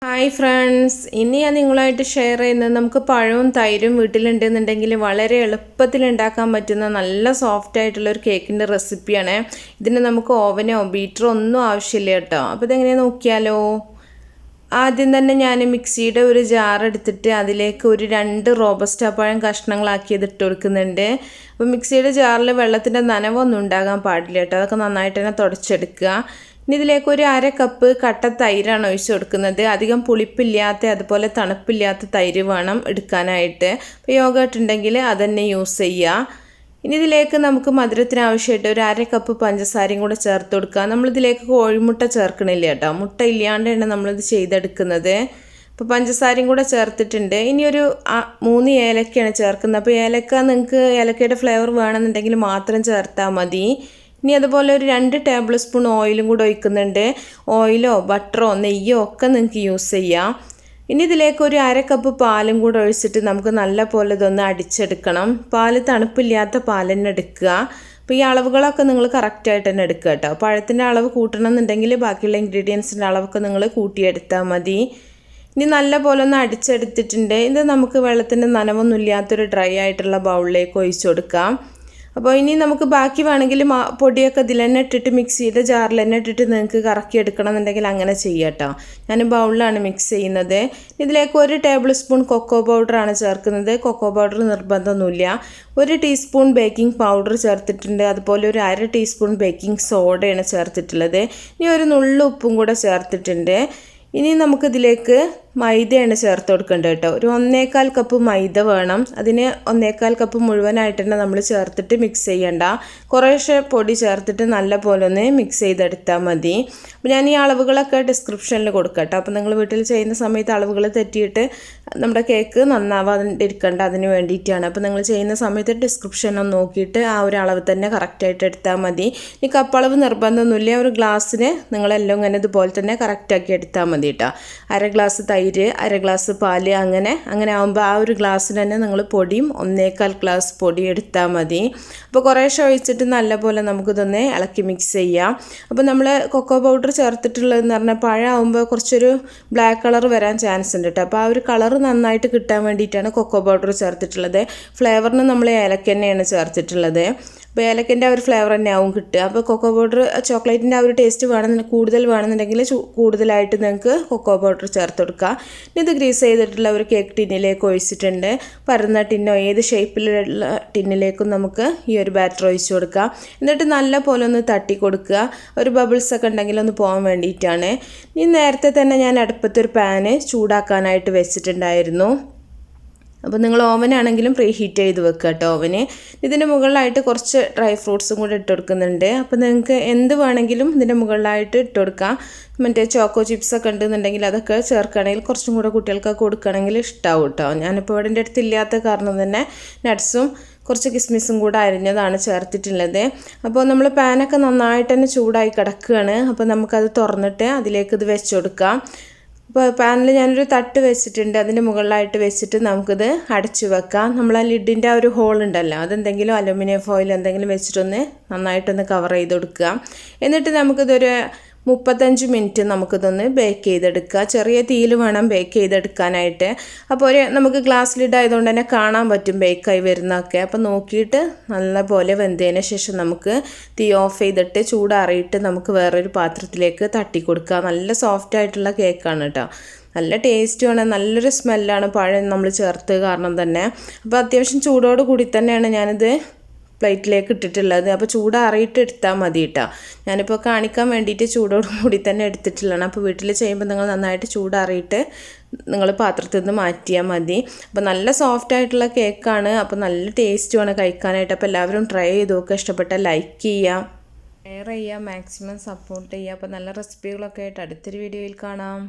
Hi friends, ഇനി ഞാൻ നിങ്ങളായിട്ട് ഷെയർ ചെയ്യുന്നത് നമുക്ക് പഴവും തൈരും വീട്ടിലുണ്ടെന്നുണ്ടെങ്കിൽ വളരെ എളുപ്പത്തിൽ ഉണ്ടാക്കാൻ പറ്റുന്ന നല്ല സോഫ്റ്റ് ആയിട്ടുള്ള ഒരു കേക്കിൻ്റെ റെസിപ്പിയാണ്. ഇതിന് നമുക്ക് ഓവനോ ബീറ്ററോ ഒന്നും ആവശ്യമില്ല കേട്ടോ. അപ്പോൾ ഇതെങ്ങനെയാണ് നോക്കിയാലോ. ആദ്യം തന്നെ ഞാൻ മിക്സിയുടെ ഒരു ജാർ എടുത്തിട്ട് അതിലേക്ക് ഒരു 2 റോബസ്റ്റ പഴം കഷ്ണങ്ങളാക്കിയത് ഇട്ട് കൊടുക്കുന്നുണ്ട്. അപ്പോൾ മിക്സിയുടെ ജാറിൽ വെള്ളത്തിൻ്റെ നനവൊന്നും ഉണ്ടാകാൻ പാടില്ല കേട്ടോ. അതൊക്കെ നന്നായിട്ട് തന്നെ തുടച്ചെടുക്കുക. ഇനി ഇതിലേക്ക് ഒരു 1/2 കപ്പ് കട്ട തൈരാണ് ഒഴിച്ച് കൊടുക്കുന്നത്. അധികം പുളിപ്പില്ലാത്ത അതുപോലെ തണുപ്പില്ലാത്ത തൈര് വേണം എടുക്കാനായിട്ട്. ഇപ്പോൾ യോഗട്ട് ഉണ്ടെങ്കിൽ അതന്നെ യൂസ് ചെയ്യുക. ഇനി ഇതിലേക്ക് നമുക്ക് മധുരത്തിന് ആവശ്യമായിട്ട് ഒരു 1/2 കപ്പ് പഞ്ചസാരയും കൂടെ ചേർത്ത് കൊടുക്കുക. നമ്മളിതിലേക്ക് കോഴിമുട്ട ചേർക്കണില്ല കേട്ടോ. മുട്ട ഇല്ലാണ്ടാണ് നമ്മളിത് ചെയ്തെടുക്കുന്നത്. അപ്പോൾ പഞ്ചസാരയും കൂടെ ചേർത്തിട്ടുണ്ട്. ഇനി ഒരു 3 ഏലക്കയാണ് ചേർക്കുന്നത്. അപ്പോൾ ഏലക്ക നിങ്ങൾക്ക് ഏലക്കയുടെ ഫ്ലേവർ വേണമെന്നുണ്ടെങ്കിൽ മാത്രം ചേർത്താൽ മതി. ഇനി അതുപോലെ ഒരു 2 ടേബിൾ സ്പൂൺ ഓയിലും കൂടെ ഒഴിക്കുന്നുണ്ട്. ഓയിലോ ബട്ടറോ നെയ്യോ ഒക്കെ നിങ്ങൾക്ക് യൂസ് ചെയ്യാം. ഇനി ഇതിലേക്ക് ഒരു 1/2 കപ്പ് പാലും കൂടെ ഒഴിച്ചിട്ട് നമുക്ക് നല്ല പോലെ ഇതൊന്ന് അടിച്ചെടുക്കണം. പാല് തണുപ്പില്ലാത്ത പാൽ തന്നെ എടുക്കുക. അപ്പോൾ ഈ അളവുകളൊക്കെ നിങ്ങൾ കറക്റ്റായിട്ട് തന്നെ എടുക്കുക കേട്ടോ. പഴത്തിൻ്റെ അളവ് കൂട്ടണം എന്നുണ്ടെങ്കിൽ ബാക്കിയുള്ള ഇൻഗ്രീഡിയൻസിൻ്റെ അളവൊക്കെ നിങ്ങൾ കൂട്ടിയെടുത്താൽ മതി. ഇനി നല്ല പോലെ ഒന്ന് അടിച്ചെടുത്തിട്ടുണ്ട്. ഇത് നമുക്ക് വെള്ളത്തിൻ്റെ നനവൊന്നും ഇല്ലാത്തൊരു ഡ്രൈ ആയിട്ടുള്ള ബൗളിലേക്ക് ഒഴിച്ചു കൊടുക്കാം. അപ്പോൾ ഇനി നമുക്ക് ബാക്കി വേണമെങ്കിൽ പൊടിയൊക്കെ ഇതിൽ തന്നെ ഇട്ടിട്ട് മിക്സിയുടെ ജാറിൽ തന്നെ ഇട്ടിട്ട് നിങ്ങൾക്ക് കറക്കി എടുക്കണം എന്നുണ്ടെങ്കിൽ അങ്ങനെ ചെയ്യാം കേട്ടോ. ഞാൻ ബൗളിലാണ് മിക്സ് ചെയ്യുന്നത്. ഇതിലേക്ക് 1 ടേബിൾ സ്പൂൺ കൊക്കോ പൗഡറാണ് ചേർക്കുന്നത്. കൊക്കോ പൗഡർ നിർബന്ധമൊന്നുമില്ല. 1 ടീസ്പൂൺ ബേക്കിംഗ് പൗഡർ ചേർത്തിട്ടുണ്ട്. അതുപോലെ ഒരു 1/2 ടീസ്പൂൺ ബേക്കിംഗ് സോഡയാണ് ചേർത്തിട്ടുള്ളത്. ഇനി ഒരു നുള്ളു ഉപ്പും കൂടെ ചേർത്തിട്ടുണ്ട്. ഇനി നമുക്കിതിലേക്ക് മൈദയാണ് ചേർത്ത് കൊടുക്കേണ്ടത് കേട്ടോ. ഒരു 1/4 കപ്പ് മൈദ വേണം. അതിന് 1/4 കപ്പ് മുഴുവനായിട്ട് തന്നെ നമ്മൾ ചേർത്തിട്ട് മിക്സ് ചെയ്യണ്ട. കുറേശ്ശെ പൊടി ചേർത്തിട്ട് നല്ല പോലെ ഒന്ന് മിക്സ് ചെയ്തെടുത്താൽ മതി. അപ്പോൾ ഞാൻ ഈ അളവുകളൊക്കെ ഡിസ്ക്രിപ്ഷനിൽ കൊടുക്കാം കേട്ടോ. അപ്പോൾ നിങ്ങൾ വീട്ടിൽ ചെയ്യുന്ന സമയത്ത് അളവുകൾ തെറ്റിയിട്ട് നമ്മുടെ കേക്ക് നന്നാവാതിരിക്കേണ്ട അതിന് വേണ്ടിയിട്ടാണ്. അപ്പോൾ നിങ്ങൾ ചെയ്യുന്ന സമയത്ത് ഡിസ്ക്രിപ്ഷനൊന്ന് നോക്കിയിട്ട് ആ ഒരു അളവ് തന്നെ കറക്റ്റായിട്ട് എടുത്താൽ മതി. ഈ കപ്പളവ് നിർബന്ധമൊന്നുമില്ല. ഒരു ഗ്ലാസ്സിന് നിങ്ങളെല്ലാം ഇങ്ങനെ ഇതുപോലെ തന്നെ കറക്റ്റാക്കി എടുത്താൽ മതി കേട്ടോ. 1/2 ഗ്ലാസ് തൈര്, 1/2 ഗ്ലാസ് പാല്, അങ്ങനെ ആകുമ്പോൾ ആ ഒരു ഗ്ലാസ്സിന് തന്നെ നിങ്ങൾ പൊടിയും 1/4 ഗ്ലാസ് പൊടി എടുത്താൽ മതി. അപ്പോൾ കുറേശ്ശെ ഒഴിച്ചിട്ട് നല്ലപോലെ നമുക്കിതൊന്ന് ഇളക്കി മിക്സ് ചെയ്യാം. അപ്പോൾ നമ്മൾ കൊക്കോ പൗഡർ ചേർത്തിട്ടുള്ളതെന്ന് പറഞ്ഞാൽ പഴമാകുമ്പോൾ കുറച്ചൊരു ബ്ലാക്ക് കളർ വരാൻ ചാൻസ് ഉണ്ട് കേട്ടോ. അപ്പോൾ ആ ഒരു കളർ നന്നായിട്ട് കിട്ടാൻ വേണ്ടിയിട്ടാണ് കൊക്കോ പൗഡർ ചേർത്തിട്ടുള്ളത്. ഫ്ലേവറിന് നമ്മൾ ഏലക്ക തന്നെയാണ് ചേർത്തിട്ടുള്ളത്. അപ്പോൾ ഏലക്കൻ്റെ ആ ഒരു ഫ്ലേവർ തന്നെ ആവും കിട്ടുക. അപ്പോൾ കൊക്കോ പൗഡർ ചോക്ലേറ്റിൻ്റെ ആ ഒരു ടേസ്റ്റ് കൂടുതൽ വേണമെന്നുണ്ടെങ്കിൽ കൂടുതലായിട്ട് നിങ്ങൾക്ക് കൊക്കോ പൗഡർ ചേർത്ത് കൊടുക്കുക. ഇനി ഇത് ഗ്രീസ് ചെയ്തിട്ടുള്ള ഒരു കേക്ക് ടിന്നിലേക്ക് ഒഴിച്ചിട്ടുണ്ട്. പരന്ന ടിന്നോ ഏത് ഷേപ്പിലുള്ള ടിന്നിലേക്കും നമുക്ക് ഈ ഒരു ബാറ്റർ ഒഴിച്ച് കൊടുക്കുക. എന്നിട്ട് നല്ല പോലെ ഒന്ന് തട്ടി കൊടുക്കുക. ഒരു ബബിൾസ് ഒക്കെ ഉണ്ടെങ്കിൽ ഒന്ന് പോകാൻ വേണ്ടിയിട്ടാണ്. ഇനി നേരത്തെ തന്നെ ഞാൻ അടുപ്പത്തൊരു പാന് ചൂടാക്കാനായിട്ട് വെച്ചിട്ടുണ്ടായിരുന്നു. അപ്പോൾ നിങ്ങൾ ഓവനാണെങ്കിലും പ്രീ ഹീറ്റ് ചെയ്ത് വെക്കുക കേട്ടോ ഓവന്. ഇതിൻ്റെ മുകളിലായിട്ട് കുറച്ച് ഡ്രൈ ഫ്രൂട്ട്സും കൂടെ ഇട്ട് കൊടുക്കുന്നുണ്ട്. അപ്പോൾ നിങ്ങൾക്ക് എന്ത് വേണമെങ്കിലും ഇതിൻ്റെ മുകളിലായിട്ട് ഇട്ട് കൊടുക്കാം. മറ്റേ ചോക്കോ ചിപ്സൊക്കെ ഉണ്ടെന്നുണ്ടെങ്കിൽ അതൊക്കെ ചേർക്കുകയാണെങ്കിൽ കുറച്ചും കൂടെ കുട്ടികൾക്കൊക്കെ കൊടുക്കുകയാണെങ്കിൽ ഇഷ്ടമാവും കേട്ടോ. ഞാനിപ്പോൾ ഇവിടെ എൻ്റെ അടുത്ത് ഇല്ലാത്ത കാരണം തന്നെ നട്ട്സും കുറച്ച് കിസ്മിസും കൂടെ അരിഞ്ഞതാണ് ചേർത്തിട്ടുള്ളത്. അപ്പോൾ നമ്മൾ പാനൊക്കെ നന്നായിട്ട് തന്നെ ചൂടായി കിടക്കുകയാണ്. അപ്പോൾ നമുക്കത് തുറന്നിട്ട് അതിലേക്ക് ഇത് വെച്ച് കൊടുക്കാം. അപ്പോൾ പാനിൽ ഞാനൊരു തട്ട് വെച്ചിട്ടുണ്ട്. അതിൻ്റെ മുകളിലായിട്ട് വെച്ചിട്ട് നമുക്കിത് അടച്ചു വെക്കാം. നമ്മൾ ആ ലിഡിൻ്റെ ആ ഒരു ഹോൾ ഉണ്ടല്ലോ, അതെന്തെങ്കിലും അലുമിനിയം ഫോയിൽ എന്തെങ്കിലും വെച്ചിട്ടൊന്ന് നന്നായിട്ടൊന്ന് കവർ ചെയ്ത് കൊടുക്കുക. എന്നിട്ട് നമുക്കിതൊരു 35 മിനിറ്റ് നമുക്കിതൊന്ന് ബേക്ക് ചെയ്തെടുക്കുക. ചെറിയ തീയിൽ വേണം ബേക്ക് ചെയ്തെടുക്കാനായിട്ട്. അപ്പോൾ നമുക്ക് ഗ്ലാസ് ലിഡ് ആയതുകൊണ്ട് തന്നെ കാണാൻ പറ്റും ബേക്കായി വരുന്നതൊക്കെ. അപ്പോൾ നോക്കിയിട്ട് നല്ലപോലെ വെന്തതിന് ശേഷം നമുക്ക് തീ ഓഫ് ചെയ്തിട്ട് ചൂടാറിയിട്ട് നമുക്ക് വേറൊരു പാത്രത്തിലേക്ക് തട്ടി കൊടുക്കുക. നല്ല സോഫ്റ്റ് ആയിട്ടുള്ള കേക്കാണ് കേട്ടോ. നല്ല ടേസ്റ്റുമാണ്, നല്ലൊരു സ്മെല്ലാണ് പഴം നമ്മൾ ചേർത്ത് കാരണം തന്നെ. അപ്പോൾ അത്യാവശ്യം ചൂടോട് കൂടി തന്നെയാണ് ഞാനിത് പ്ലേറ്റിലേക്ക് ഇട്ടിട്ടുള്ളത്. അപ്പോൾ ചൂടാറിയിട്ട് എടുത്താൽ മതി കേട്ടോ. ഞാനിപ്പോൾ കാണിക്കാൻ വേണ്ടിയിട്ട് ചൂടോട് കൂടി തന്നെ എടുത്തിട്ടുള്ളതാണ്. അപ്പോൾ വീട്ടിൽ ചെയ്യുമ്പോൾ നിങ്ങൾ നന്നായിട്ട് ചൂടാറിയിട്ട് നിങ്ങൾ പാത്രത്തിൽ നിന്ന് മാറ്റിയാൽ മതി. അപ്പോൾ നല്ല സോഫ്റ്റ് ആയിട്ടുള്ള കേക്കാണ്. അപ്പോൾ നല്ല ടേസ്റ്റുമാണ് കഴിക്കാനായിട്ട്. അപ്പോൾ എല്ലാവരും ട്രൈ ചെയ്ത് നോക്കുക. ഇഷ്ടപ്പെട്ടാൽ ലൈക്ക് ചെയ്യുക, ഷെയർ ചെയ്യുക, മാക്സിമം സപ്പോർട്ട് ചെയ്യുക. അപ്പോൾ നല്ല റെസിപ്പികളൊക്കെ ആയിട്ട് അടുത്തൊരു വീഡിയോയിൽ കാണാം.